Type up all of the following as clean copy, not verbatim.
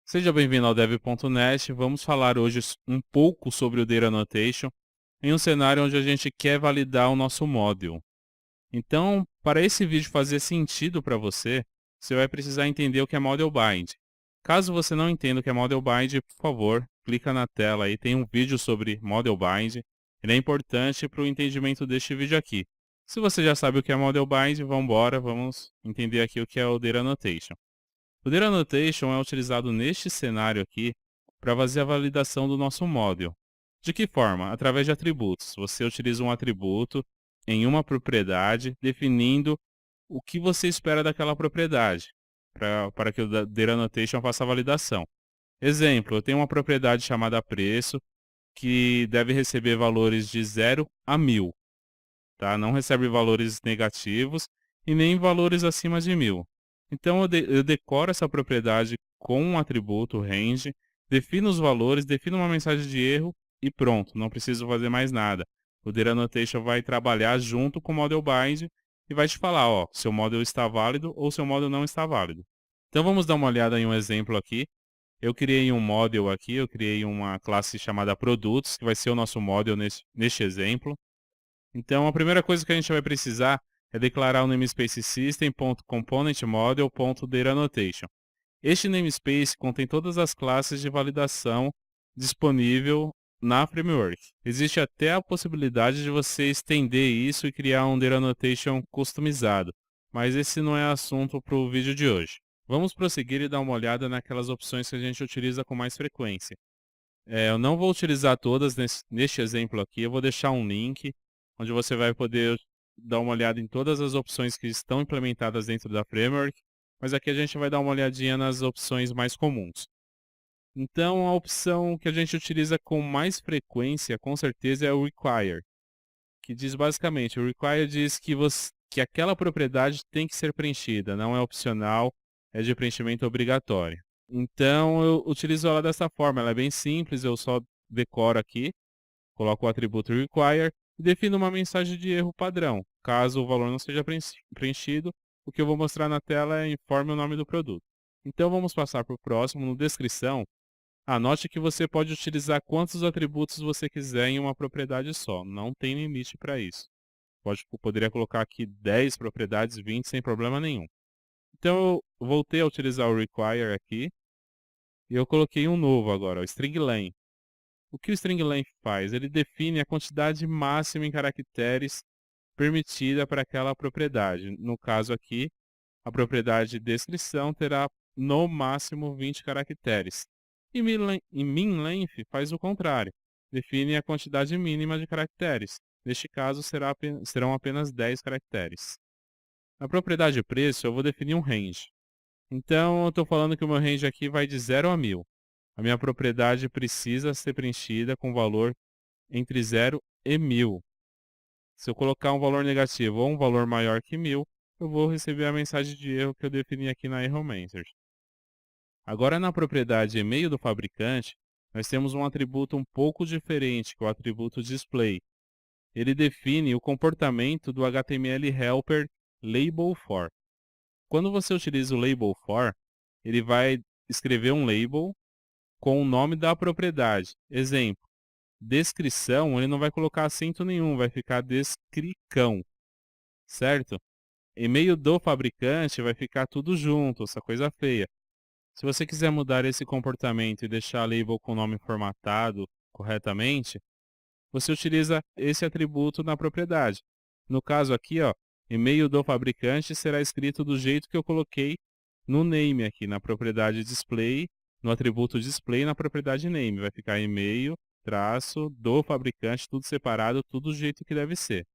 Seja bem-vindo ao Dev.net. Vamos falar hoje um pouco sobre o Data Annotation em um cenário onde a gente quer validar o nosso module. Então, para esse vídeo fazer sentido para você, você vai precisar entender o que é Model Bind. Caso você não entenda o que é Model Bind, por favor, clica na tela aí, tem um vídeo sobre Model Bind. Ele é importante para o entendimento deste vídeo aqui. Se você já sabe o que é Model Bind, vamos entender aqui o que é o Data Annotation. O Data Annotation é utilizado neste cenário aqui para fazer a validação do nosso model. De que forma? Através de atributos. Você utiliza um atributo em uma propriedade, definindo o que você espera daquela propriedade, para que o Data Annotation faça a validação. Exemplo, eu tenho uma propriedade chamada preço, que deve receber valores de 0 a 1000. Tá? Não recebe valores negativos e nem valores acima de 1000. Então eu decoro essa propriedade com um atributo range, defino os valores, defino uma mensagem de erro e pronto, não preciso fazer mais nada. O Data Annotation vai trabalhar junto com o Model Bind e vai te falar, ó, seu model está válido ou seu model não está válido. Então vamos dar uma olhada em um exemplo aqui. Eu criei um model aqui, eu criei uma classe chamada produtos, que vai ser o nosso model neste exemplo. Então, a primeira coisa que a gente vai precisar é declarar o namespace system.componentModel.DataAnnotation. Este namespace contém todas as classes de validação disponível na framework. Existe até a possibilidade de você estender isso e criar um Data Annotation customizado, mas esse não é assunto para o vídeo de hoje. Vamos prosseguir e dar uma olhada naquelas opções que a gente utiliza com mais frequência. Eu não vou utilizar todas neste exemplo aqui, eu vou deixar um link onde você vai poder dar uma olhada em todas as opções que estão implementadas dentro da framework, mas aqui a gente vai dar uma olhadinha nas opções mais comuns. Então, a opção que a gente utiliza com mais frequência, com certeza, é o require, que diz basicamente, o require diz que aquela propriedade tem que ser preenchida, não é opcional, é de preenchimento obrigatório. Então, eu utilizo ela dessa forma, ela é bem simples, eu só decoro aqui, coloco o atributo require e defino uma mensagem de erro padrão. Caso o valor não seja preenchido, o que eu vou mostrar na tela é informe o nome do produto. Então, vamos passar para o próximo, no descrição. Anote que você pode utilizar quantos atributos você quiser em uma propriedade só, não tem limite para isso. Poderia colocar aqui 10 propriedades, 20 sem problema nenhum. Então eu voltei a utilizar o require aqui e eu coloquei um novo agora, o string len. O que o string len faz? Ele define a quantidade máxima em caracteres permitida para aquela propriedade. No caso aqui, a propriedade descrição terá no máximo 20 caracteres. E min-length faz o contrário, define a quantidade mínima de caracteres. Neste caso, serão apenas 10 caracteres. Na propriedade preço, eu vou definir um range. Então, eu estou falando que o meu range aqui vai de 0 a 1000. A minha propriedade precisa ser preenchida com valor entre 0 e 1000. Se eu colocar um valor negativo ou um valor maior que 1000, eu vou receber a mensagem de erro que eu defini aqui na Error Message. Agora, na propriedade e-mail do fabricante, nós temos um atributo um pouco diferente, que é o atributo display. Ele define o comportamento do HTML helper label for. Quando você utiliza o label for, ele vai escrever um label com o nome da propriedade. Exemplo, descrição, ele não vai colocar acento nenhum, vai ficar descricão, certo? E-mail do fabricante vai ficar tudo junto, essa coisa feia. Se você quiser mudar esse comportamento e deixar a label com o nome formatado corretamente, você utiliza esse atributo na propriedade. No caso aqui, ó, e-mail do fabricante será escrito do jeito que eu coloquei no name aqui, na propriedade display, no atributo display, na propriedade name. Vai ficar e-mail, traço, do fabricante, tudo separado, tudo do jeito que deve ser.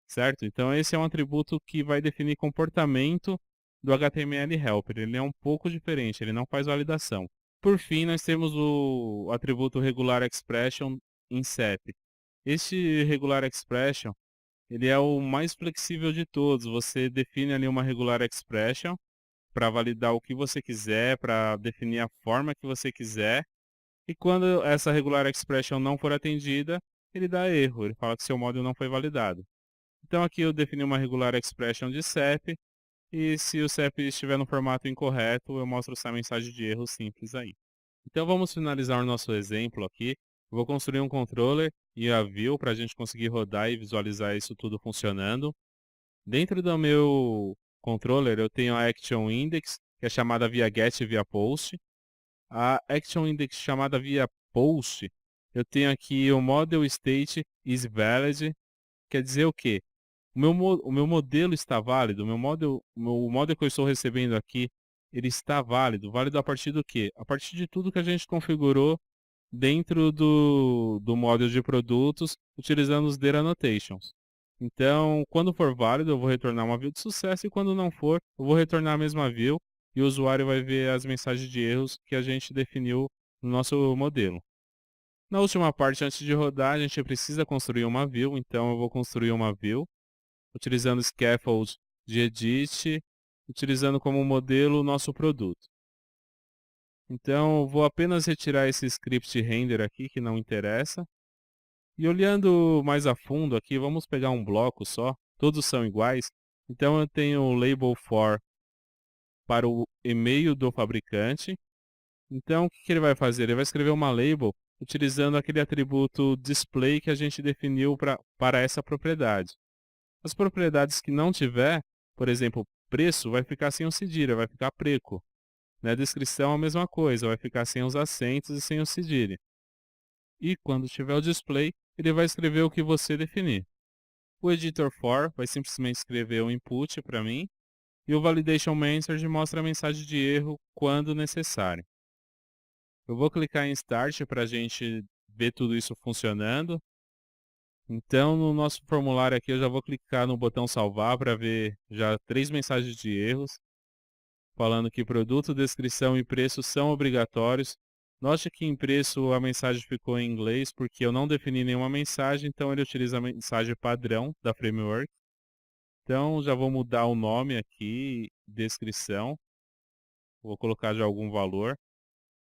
Certo? Então esse é um atributo que vai definir comportamento do HTML helper. Ele é um pouco diferente, ele não faz validação. Por fim, nós temos o atributo regular expression em CEP. Este regular expression, ele é o mais flexível de todos. Você define ali uma regular expression para validar o que você quiser, para definir a forma que você quiser. E quando essa regular expression não for atendida, ele dá erro, ele fala que seu modelo não foi validado. Então aqui eu defini uma regular expression de CEP, E se o CEP estiver no formato incorreto, eu mostro essa mensagem de erro simples aí. Então vamos finalizar o nosso exemplo aqui. Vou construir um controller e a view para a gente conseguir rodar e visualizar isso tudo funcionando. Dentro do meu controller eu tenho a Action Index, que é chamada via Get e via Post. A Action Index chamada via Post, eu tenho aqui o Model State is valid, quer dizer o quê? O meu modelo está válido, o model que eu estou recebendo aqui, ele está válido. Válido a partir do quê? A partir de tudo que a gente configurou dentro do model de produtos, utilizando os DER annotations. Então, quando for válido, eu vou retornar uma view de sucesso e quando não for, eu vou retornar a mesma view e o usuário vai ver as mensagens de erros que a gente definiu no nosso modelo. Na última parte, antes de rodar, a gente precisa construir uma view, então eu vou construir uma view utilizando scaffold de edit, utilizando como modelo o nosso produto. Então, eu vou apenas retirar esse script render aqui, que não interessa. E olhando mais a fundo aqui, vamos pegar um bloco só, todos são iguais. Então, eu tenho o label for para o e-mail do fabricante. Então, o que ele vai fazer? Ele vai escrever uma label utilizando aquele atributo display que a gente definiu para essa propriedade. As propriedades que não tiver, por exemplo, preço, vai ficar sem o cedilha, vai ficar preco. Na descrição a mesma coisa, vai ficar sem os acentos e sem o cedilha. E quando tiver o display, ele vai escrever o que você definir. O editor for vai simplesmente escrever o input para mim, e o validation message mostra a mensagem de erro quando necessário. Eu vou clicar em Start para a gente ver tudo isso funcionando. Então, no nosso formulário aqui, eu já vou clicar no botão salvar para ver já 3 mensagens de erros, falando que produto, descrição e preço são obrigatórios. Note que em preço a mensagem ficou em inglês porque eu não defini nenhuma mensagem, então ele utiliza a mensagem padrão da framework. Então, já vou mudar o nome aqui, descrição. Vou colocar já algum valor.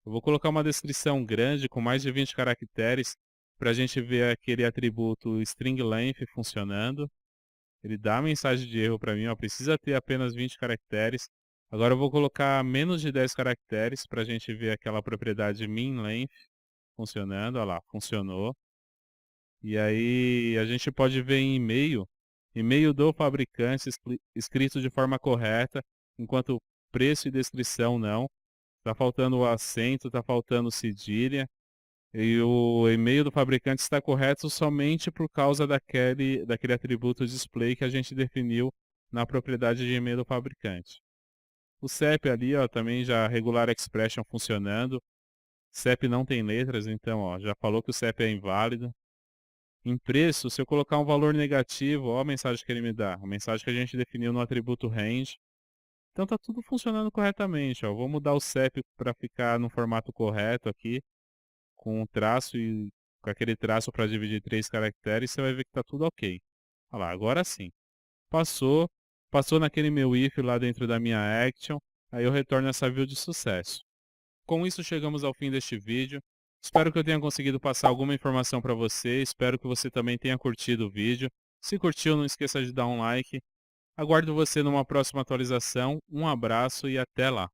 Eu vou colocar uma descrição grande com mais de 20 caracteres para a gente ver aquele atributo string length funcionando. Ele dá a mensagem de erro para mim, ó, precisa ter apenas 20 caracteres. Agora eu vou colocar menos de 10 caracteres para a gente ver aquela propriedade min length funcionando. Olha lá, funcionou. E aí a gente pode ver em e-mail do fabricante escrito de forma correta, enquanto preço e descrição não. Está faltando o acento, está faltando cedilha. E o e-mail do fabricante está correto somente por causa daquele atributo display que a gente definiu na propriedade de e-mail do fabricante. O CEP ali, ó, também já regular expression funcionando. CEP não tem letras, então ó, já falou que o CEP é inválido. Em preço, se eu colocar um valor negativo, ó a mensagem que ele me dá. A mensagem que a gente definiu no atributo range. Então está tudo funcionando corretamente. Ó. Vou mudar o CEP para ficar no formato correto aqui, com um traço e com aquele traço para dividir 3 caracteres, você vai ver que está tudo ok. Olha lá, agora sim. Passou naquele meu if lá dentro da minha action, aí eu retorno essa view de sucesso. Com isso chegamos ao fim deste vídeo. Espero que eu tenha conseguido passar alguma informação para você, espero que você também tenha curtido o vídeo. Se curtiu, não esqueça de dar um like. Aguardo você numa próxima atualização. Um abraço e até lá!